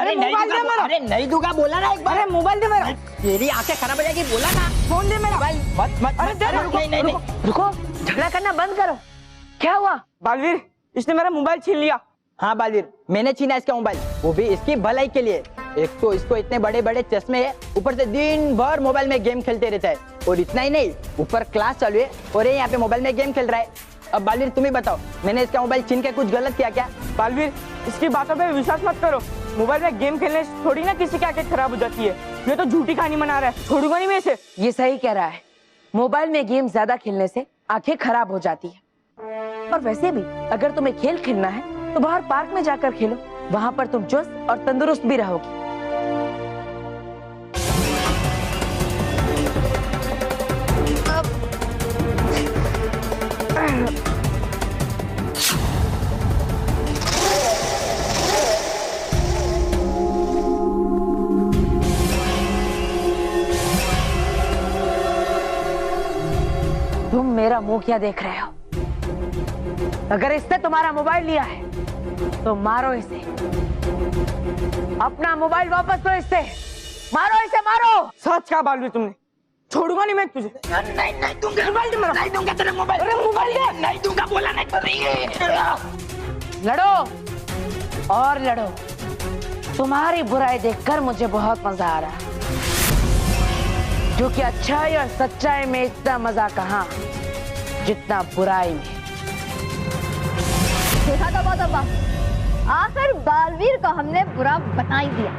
अरे मोबाइल दे मेरा। अरे नहीं दूंगा बोला ना एक बार। अरे मोबाइल दे मेरा। तेरी आंखें खराब हो जाएगी बोला ना। फोन दे मेरा। मोबाइल मत मत अरे दे मत, नहीं नहीं नहीं। रुको, झगड़ा करना बंद करो। क्या हुआ? बालवीर, इसने मेरा मोबाइल छीन लिया। हाँ बालवीर, मैंने छीना इसका मोबाइल, वो भी इसकी भलाई के लिए। एक तो इसको इतने बड़े बड़े चश्मे है, ऊपर से दिन भर मोबाइल में गेम खेलते रहता है। और इतना ही नहीं, ऊपर क्लास चालू है और ये यहाँ पे मोबाइल में गेम खेल रहा है। अब बालवीर तुम ही बताओ, मैंने इसका मोबाइल छीन के कुछ गलत किया क्या? बालवीर, इसकी बातों पे विश्वास मत करो। मोबाइल में गेम खेलने से थोड़ी ना किसी की आंखें खराब हो जाती है। ये तो झूठी कहानी मना रहा है, छोड़ूंगा नहीं मैं इसे। ये सही कह रहा है, मोबाइल में गेम ज्यादा खेलने से आंखें खराब हो जाती है। और वैसे भी अगर तुम्हें खेल खेलना है तो बाहर पार्क में जाकर खेलो, वहां पर तुम चुस्त और तंदुरुस्त भी रहोगी। तुम मेरा मुंह क्या देख रहे हो? अगर इसने तुम्हारा मोबाइल लिया है तो मारो इसे। अपना मोबाइल वापस दो इससे। मारो इसे, मारो। सच कहा बालवीर तुमने, छोड़ूंगा नहीं मैं तुझे। नहीं नहीं दूंगा मोबाइल दे मेरा। नहीं दूंगा तेरा मोबाइल। अरे मोबाइल दे। नहीं दूंगा बोला नहीं। लड़ो और लड़ो। तुम्हारी बुराई देखकर मुझे बहुत मजा आ रहा है, क्योंकि अच्छाई और सच्चाई में इतना मजा कहाँ जितना बुराई में। देखा दबा, आखिर बालवीर को हमने बुरा बता ही दिया।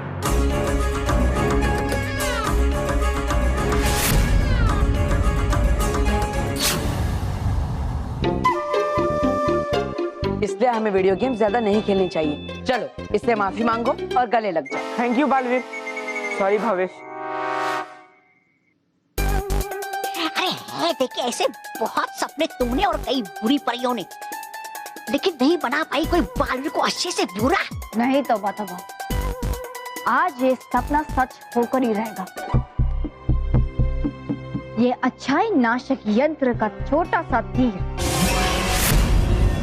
इसलिए हमें वीडियो गेम ज्यादा नहीं खेलनी चाहिए। चलो इससे माफी मांगो और गले लग जाओ। Thank you Baalveer. Sorry Bhavesh. है देखे ऐसे बहुत सपने तुमने और कई बुरी परियों ने, लेकिन नहीं बना पाई कोई बालवीर को अच्छे से बुरा। नहीं तो आज ये सपना सच होकर ही रहेगा। ये अच्छाई नाशक यंत्र का छोटा सा तीर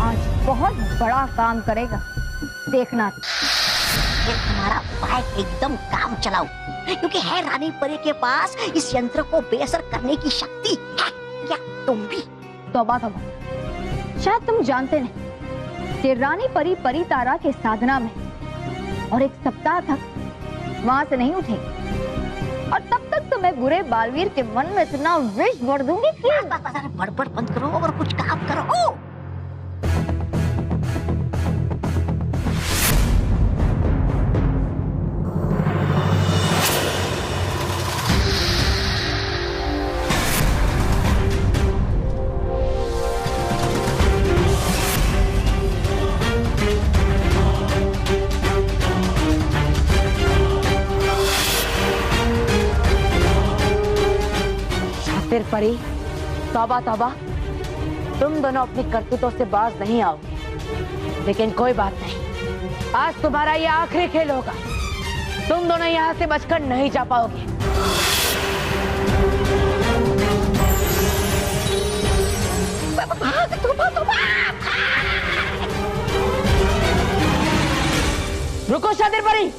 आज बहुत बड़ा काम करेगा, देखना। ये तुम्हारा उपाय एकदम काम चलाओ, क्योंकि है रानी परी के पास इस यंत्र को बेअसर करने की शक्ति है। क्या तुम भी? तौबा, शायद तुम जानते नहीं कि रानी परी परी तारा के साधना में और एक सप्ताह तक वहां से नहीं उठेगी। और तब तक तो मैं बुरे बालवीर के मन में इतना विष भर दूंगी कि बड़बड़ बंद करो और कुछ काम करो। फिर परी, तौबा तौबा, तुम दोनों अपनी करतूतों से बाज नहीं आओगे, लेकिन कोई बात नहीं, आज तुम्हारा ये आखिरी खेल होगा। तुम दोनों यहाँ से बचकर नहीं जा पाओगे। रुको शातिर परी।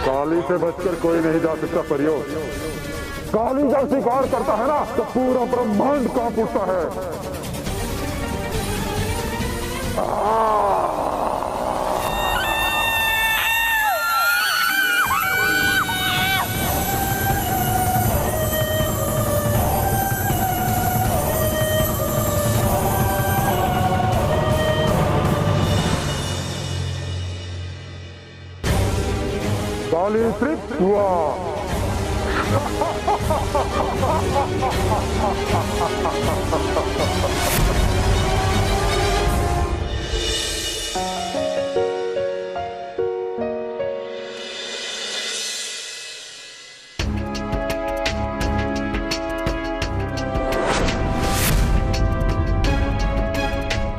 काली से बचकर कोई नहीं जा सकता परियो। काली जब शिकार करता है ना तो पूरा ब्रह्मांड कांप उठता है। काली तृप्त हुआ।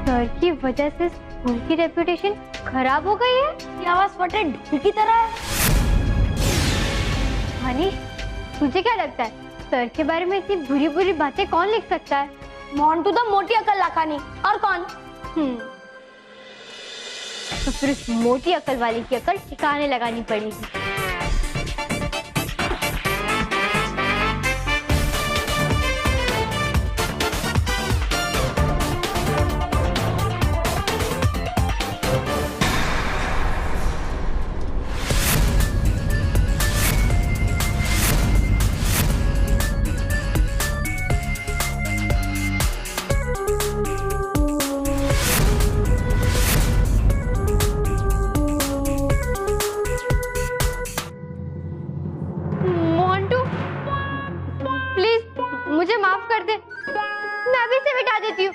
सर की वजह से स्कूल की रेपुटेशन खराब हो गई है। ये आवाज फटे ढोल की तरह है। हनी, तुझे क्या लगता है सर के बारे में इतनी बुरी बुरी बातें कौन लिख सकता है? मोंटू तो मोटी अकल लाखानी, और कौन? तो फिर इस मोटी अकल वाली की अकल ठिकाने लगानी पड़ेगी। मुझे माफ कर दे, मैं अभी से मिटा देती हूँ।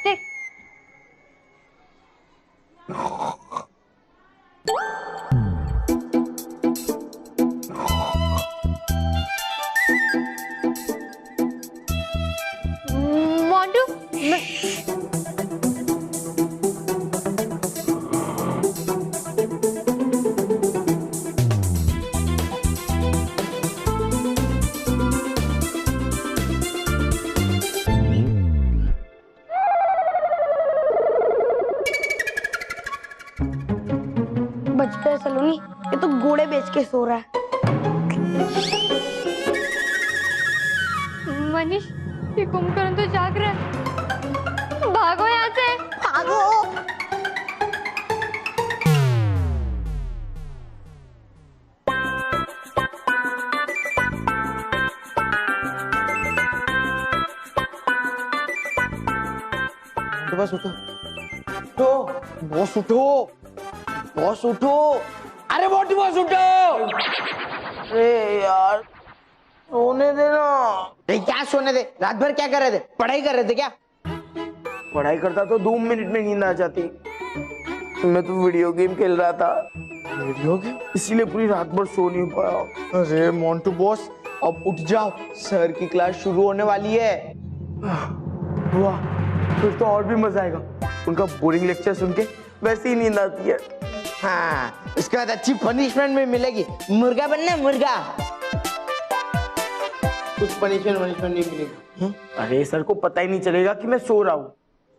देख मोंटू, बचता है सलोनी, ये तो घोड़े बेच के सो रहा है। मनीष, ये कुंभकर्ण तो जाग रहा है। भागो यहाँ से, भागो। बस उठो, बॉस उठो, बॉस उठो, अरे मोटी बॉस उठो। अरे यार सोने देना। क्या सोने दे, रात भर क्या कर रहे थे? पढ़ाई कर रहे थे क्या? पढ़ाई करता तो 2 मिनट में नींद आ जाती। मैं तो वीडियो गेम खेल रहा था। Video game? इसीलिए पूरी रात भर सो नहीं पाया। अरे मोंटू बॉस, अब उठ जाओ, सर की क्लास शुरू होने वाली है। वाह, फिर तो और भी मजा आएगा। उनका बोरिंग लेक्चर सुन के वैसे ही नींद आती है। हाँ, इसके बाद अच्छी पनिशमेंट में मिलेगी। मुर्गा बनना, मुर्गा। कुछ पनिशमेंट नहीं मिलेगी। अरे सर को पता ही नहीं चलेगा कि मैं सो रहा हूँ।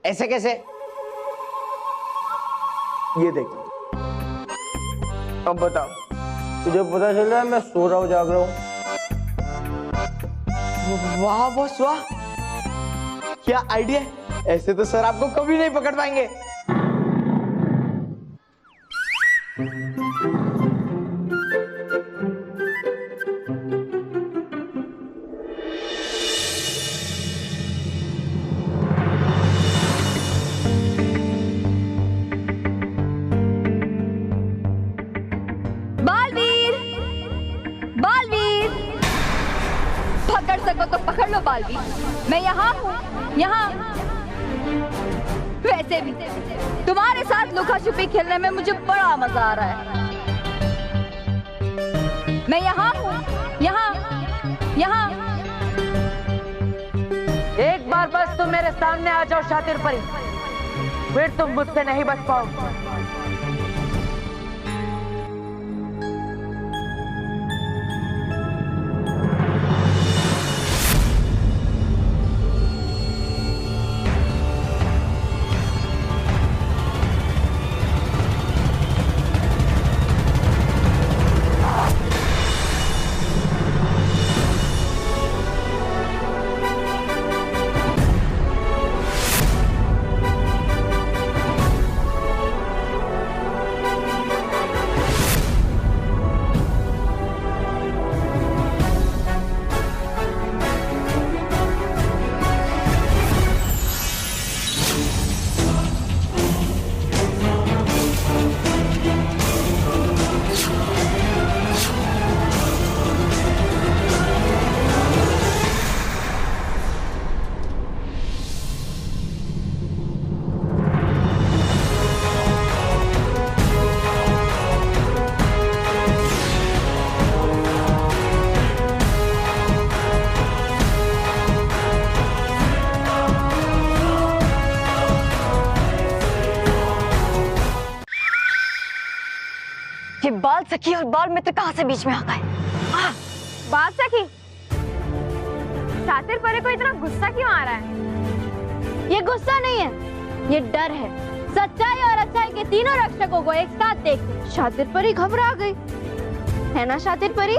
ऐसे कैसे? ये देख, अब बता, तुझे पता चल रहा है मैं सो रहा हूँ जाग रहा हूँ? वाह बॉस वाह, क्या आइडिया है। ऐसे तो सर आपको कभी नहीं पकड़ पाएंगे। बालवीर, बालवीर, पकड़ सको तो पकड़ लो बालवीर। मैं यहाँ हूँ, यहाँ। वैसे भी तुम्हारे साथ लुका छुपी खेलने में मुझे बड़ा मजा आ रहा है। मैं यहाँ हूँ, यहाँ, यहाँ। एक बार बस तुम मेरे सामने आ जाओ शातिर परी, फिर तुम मुझसे नहीं बच पाओगे। ये बाल सखी और बाल मित्र कहाँ से बीच में आ गए? बात सखी, शातिर परी को इतना गुस्सा क्यों आ रहा है? ये गुस्सा नहीं है, ये डर है। सच्चाई और अच्छाई के तीनों रक्षकों को एक साथ देख शातिर परी घबरा गई, है ना शातिर परी?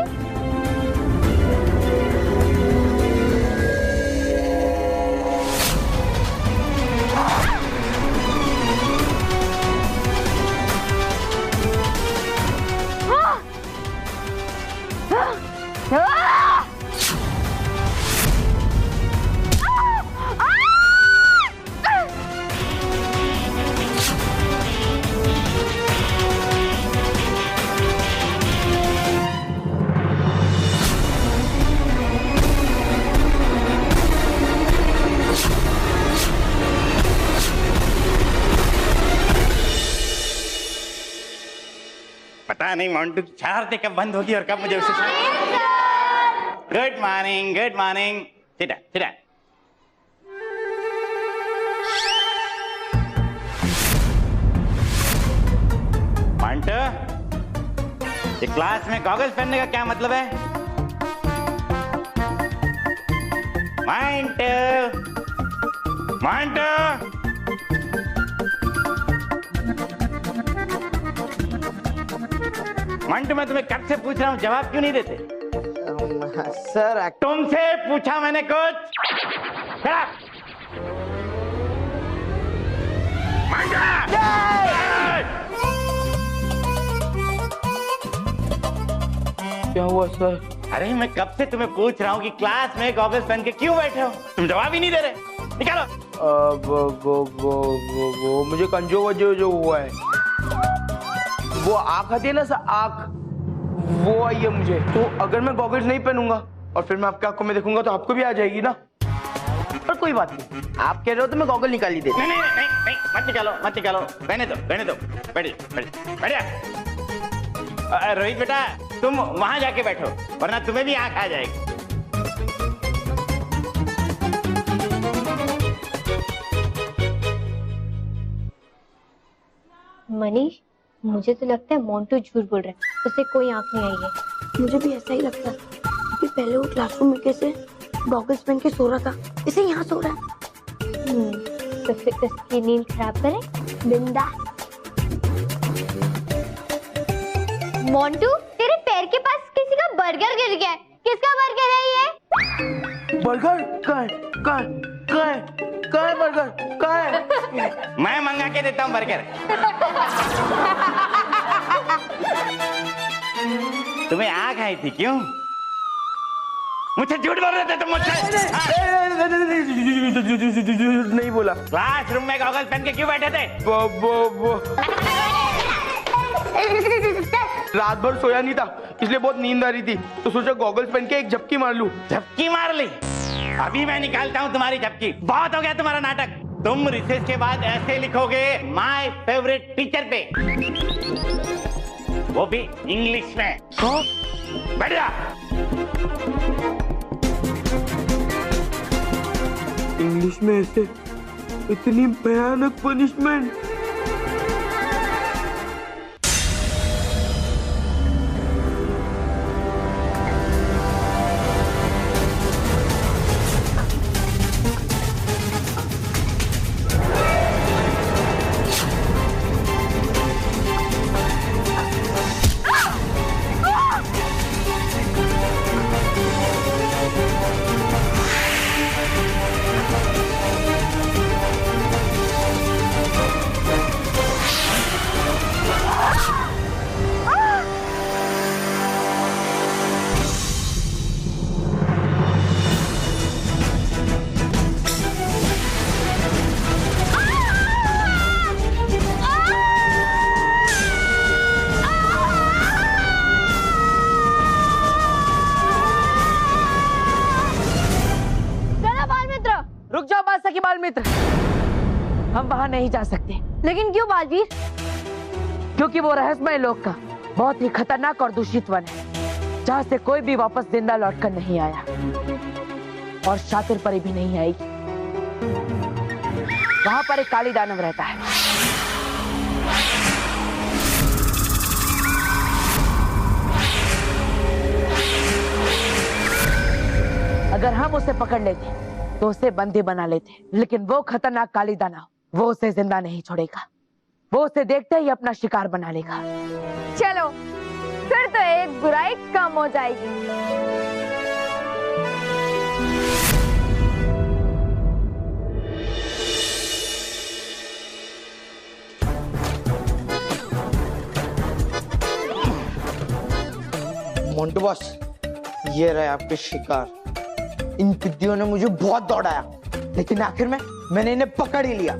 पता नहीं मोंटू की शरारतें कब बंद होगी और कब मुझे उससे good morning, good morning. Sit down, sit down. Montu, ये क्लास में गॉगल्स पहनने का क्या मतलब है? मोंटू, मोंटू, मंटू, मैं तुम्हें कब से पूछ रहा हूँ, जवाब क्यों नहीं देते? सर तुमसे पूछा मैंने कुछ? क्या हुआ सर? अरे मैं कब से तुम्हें पूछ रहा हूँ कि क्लास में गॉगल्स पहन के क्यों बैठे हो? तुम जवाब ही नहीं दे रहे। निकालो। वो मुझे कंजो वजो जो हुआ है, वो आँख आती है ना सर, आँख वो आई है मुझे। तो अगर मैं गॉगल्स नहीं पहनूंगा और फिर मैं आपकी आंखों में देखूंगा तो आपको भी आ जाएगी ना। पर कोई बात नहीं, आप कह रहे हो तो मैं गॉगल निकाल ही देता। नहीं नहीं नहीं नहीं, मत निकालो, मत निकालो, रहने दो, रहने दो। बैठिए, बैठिए, बैठिए। रोहित बेटा, तुम वहां जाके बैठो, वरना तुम्हें भी आंख आ जाएगी। मनीष, मुझे तो लगता है मोंटू झूठ बोल रहा है, उसे कोई आंख नहीं आई है। मुझे भी ऐसा ही लगता है कि पहले वो क्लासरूम में कैसे गॉगल्स पहन के सो रहा था, इसे यहाँ सो रहा है। तो फिर उसकी नींद खराब करें? बिंदा। मोंटू, तेरे पैर के पास किसी का बर्गर गिर गया है। किसका बर्गर है ये? बर्गर? कहाँ है? कहाँ है? कहाँ है? कहाँ है बर्गर? कहाँ है? मैं मंगा के देता हूँ बर्गर। तुम्हें आंख आई थी क्यों? मुझसे झूठ बोल रहे थे तुम मुझसे? नहीं बोला। क्लासरूम में गॉगल्स पहन के क्यों बैठे थे? रात भर सोया नहीं था, इसलिए बहुत नींद आ रही थी, तो सोचा गॉगल्स पहन के एक झपकी मार लूं। झपकी मार ली? अभी मैं निकालता हूँ तुम्हारी झपकी। बहुत हो गया तुम्हारा नाटक। तुम रिसेस के बाद ऐसे लिखोगे माय फेवरेट टीचर पे, वो भी इंग्लिश में। बढ़िया। इंग्लिश में ऐसे इतनी भयानक पनिशमेंट? रुक जाओ बादशाह बाल मित्र, हम वहां नहीं जा सकते। लेकिन क्यों बालवीर? क्योंकि वो रहस्यमय लोक का बहुत ही खतरनाक और दूषित वन है, जहां से कोई भी वापस जिंदा लौटकर नहीं आया, और शातिर परी भी नहीं आएगी। वहां पर एक काली दानव रहता है। अगर हम उसे पकड़ लेते तो उसे बंदी बना लेते, लेकिन वो खतरनाक काली दानव वो उसे जिंदा नहीं छोड़ेगा। वो उसे देखते ही अपना शिकार बना लेगा। चलो फिर तो एक बुराई कम हो जाएगी। मोंटू बॉस, ये रहे आपके शिकार। इन टिड्डियों ने मुझे बहुत दौड़ाया, लेकिन आखिर में मैंने इन्हें पकड़ ही लिया।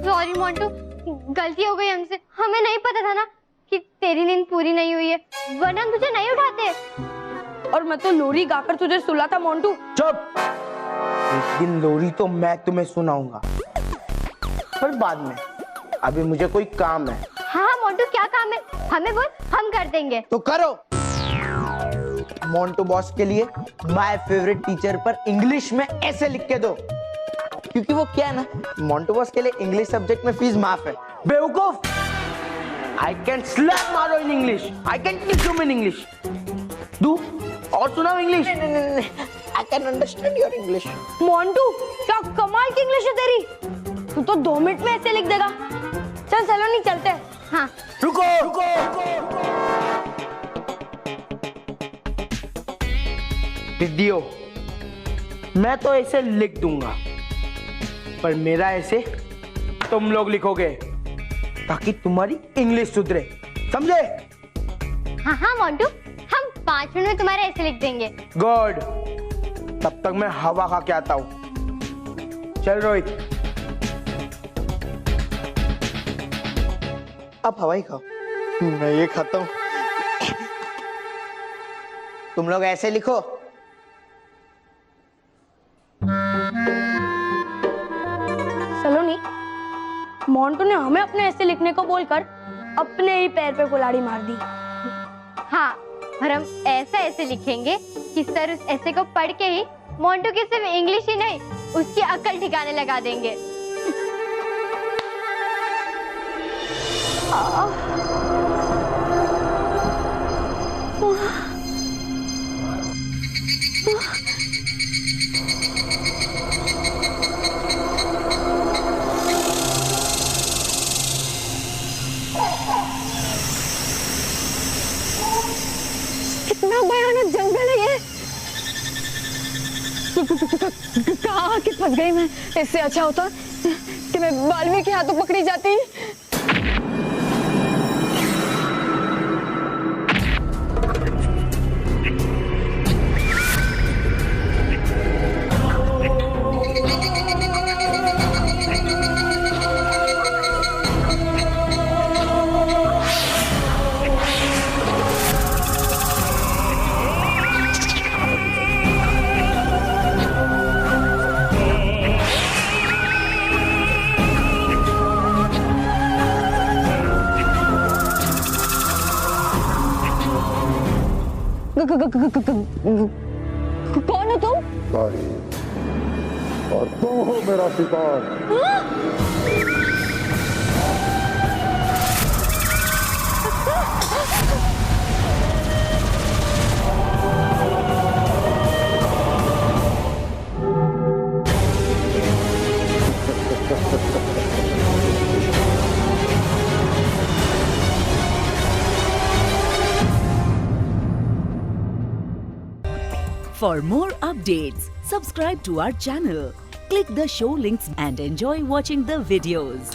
सॉरी मोंटू, गलती हो गई हमसे। हमें नहीं पता था ना कि तेरी नींद पूरी नहीं हुई है, वरना हम तुझे नहीं उठाते। और मैं तो लोरी गाकर तुझे सुलाता मोंटू। चुप! एक दिन लोरी तो मैं तुम्हें सुनाऊंगा, पर बाद में। अभी मुझे कोई काम है। हाँ मोंटू, क्या काम है? हमें बोल, हम कर देंगे। तो करो। मोंटू बॉस के लिए माय फेवरेट टीचर पर इंग्लिश में ऐसे लिख के दो, क्योंकि वो क्या है ना, मोंटू बॉस के लिए इंग्लिश सब्जेक्ट में फीस माफ है। बेवकूफ! आई कैन स्लैप मारो in English, I can teach you in English. दू और सुनाओ English. I can understand your English. Montu, क्या कमाल की इंग्लिश है तेरी। तू तो 2 मिनट में ऐसे लिख देगा। चल चलो, नहीं चलते। हाँ रुको रुको, रुको। टिड्डियों, मैं तो ऐसे लिख दूंगा, पर मेरा ऐसे तुम लोग लिखोगे, ताकि तुम्हारी इंग्लिश सुधरे, समझे? हाँ हाँ मोंटू, हम 5 मिनट में तुम्हारे ऐसे लिख देंगे। गुड। तब तक मैं हवा खा के आता हूँ। चल रोहित, अब हवा ही खाओ, मैं ये खाता हूँ। तुम लोग ऐसे लिखो। सलोनी, मोंटू ने हमें अपने ऐसे लिखने को बोलकर अपने ही पैर पे कुल्हाड़ी मार दी। हाँ, और हम ऐसे लिखेंगे कि सर उस ऐसे को पढ़ के ही मोंटू की सिर्फ इंग्लिश ही नहीं, उसकी अकल ठिकाने लगा देंगे। कितना भयानक जंगल है ये। कहाँ आके फंस गई मैं। इससे अच्छा होता कि मैं बाल्मीकि के हाथों पकड़ी जाती। कौन हो तुम? सारी, और तुम हो मेरा शिकार। For more updates, subscribe to our channel, click the show links and enjoy watching the videos.